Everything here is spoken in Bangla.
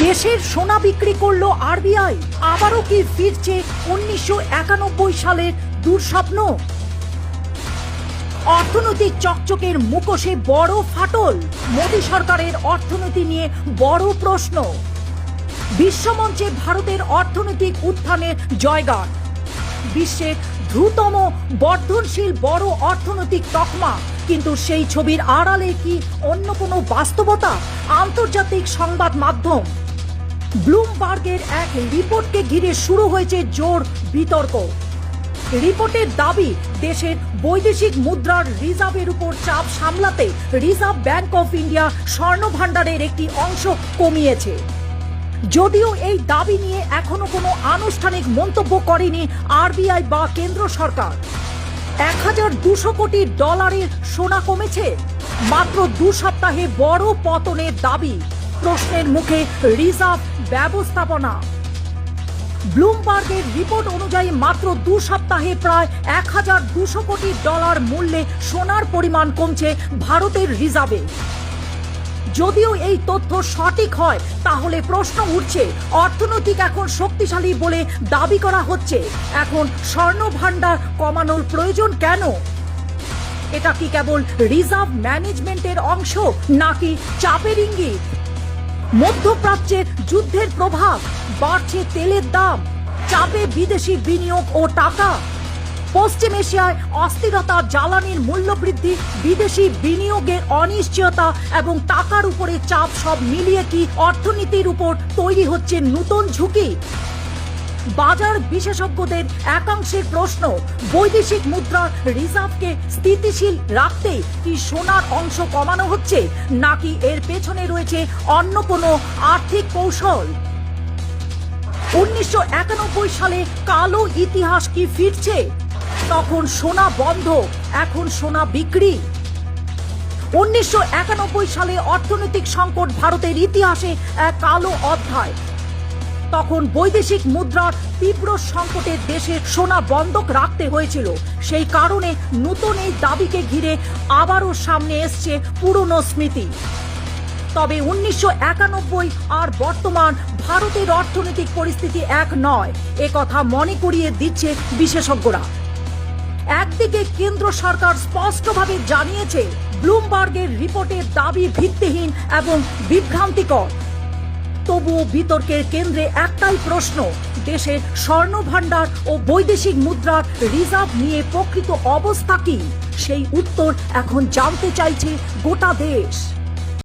দেশের সোনা বিক্রি করলো আরবিআই। আবারও কি ফিরছে 1991 সালের দুঃস্বপ্ন? অর্থনৈতিক চকচকের মুখোশে বড় ফাটল। মোদী সরকারের অর্থনীতি নিয়ে বড় প্রশ্ন। বিশ্বমঞ্চে ভারতের অর্থনৈতিক উত্থানের জয়গান। বিশ্বের দ্রুততম বর্ধনশীল বড় অর্থনৈতিক তকমা, কিন্তু সেই ছবির আড়ালে কি অন্য কোনো বাস্তবতা? আন্তর্জাতিক সংবাদ মাধ্যম ব্লুমবার্গের এক রিপোর্টকে ঘিরে শুরু হয়েছে জোর বিতর্ক। রিপোর্টের দাবি, দেশের বৈদেশিক মুদ্রার রিজার্ভের উপর চাপ সামলাতে রিজার্ভ ব্যাংক অফ ইন্ডিয়া স্বর্ণ ভাণ্ডারের একটি অংশ কমিয়েছে। যদিও এই দাবি নিয়ে এখনো কোনো আনুষ্ঠানিক মন্তব্য করেনি আরবিআই বা কেন্দ্র সরকার। 1200 কোটি ডলারের সোনা কমেছে মাত্র 2 সপ্তাহে। বড় পতনের দাবি, প্রশ্নের মুখে রিজার্ভ ব্যবস্থাপনা। ব্লুমবার্গের রিপোর্ট অনুযায়ী মাত্র 2 সপ্তাহে প্রায় 1200 কোটি ডলার মূল্যে সোনার পরিমাণ কমছে ভারতের রিজার্ভে। যদিও এই তথ্য সঠিক হয়, তাহলে প্রশ্ন উঠছে, অর্থনৈতিক এখন শক্তিশালী বলে দাবি করা হচ্ছে, এখন স্বর্ণ ভাণ্ডার কমানোর প্রয়োজন কেন? এটা কি কেবল রিজার্ভ ম্যানেজমেন্টের অংশ, নাকি চাপের ইঙ্গিত? মধ্যপ্রাচ্যের যুদ্ধের প্রভাব, বাড়ছে তেলের দাম, চাপে বিদেশি বিনিয়োগ ও টাকা। পশ্চিম এশিয়ায় অস্থিরতা, জ্বালানির মূল্য বৃদ্ধি, বিদেশি বিনিয়োগের অনিশ্চয়তা এবং টাকার উপরে চাপ, সব মিলিয়ে কি অর্থনীতির উপর তৈরি হচ্ছে নতুন ঝুঁকি? বাজার বিশেষজ্ঞদের একাংশের প্রশ্ন, বৈদেশিক মুদ্রার রিজার্ভকে স্থিতিশীল রাখতে কি সোনার অংশ কমানো হচ্ছে, নাকি এর পেছনে রয়েছে অন্য কোনো আর্থিক কৌশল? 1991 সালে কালো ইতিহাস কি ফিরছে? তখন সোনা বন্ধ, এখন সোনা বিক্রি। 1991 সালে অর্থনৈতিক সংকট ভারতের ইতিহাসে এক কালো অধ্যায়। তখন বৈদেশিক মুদ্রার তীব্র সংকটে দেশের সোনা বন্ধক রাখতে হয়েছিল। সেই কারণে নতুন এই দাবিকে ঘিরে আবারও সামনে এসছে পুরনো স্মৃতি। তবে 1991 আর বর্তমান ভারতের অর্থনৈতিক পরিস্থিতি এক নয়, একথা মনে করিয়ে দিচ্ছে বিশেষজ্ঞরা। একদিকে কেন্দ্র সরকার স্পষ্টভাবে জানিয়েছে ব্লুমবার্গের রিপোর্টের দাবি ভিত্তিহীন এবং বিভ্রান্তিকর। তবুও বিতর্কের কেন্দ্রে একটাই প্রশ্ন, দেশের স্বর্ণ ভাণ্ডার ও বৈদেশিক মুদ্রার রিজার্ভ নিয়ে প্রকৃত অবস্থা কি? সেই উত্তর এখন জানতে চাইছে গোটা দেশ।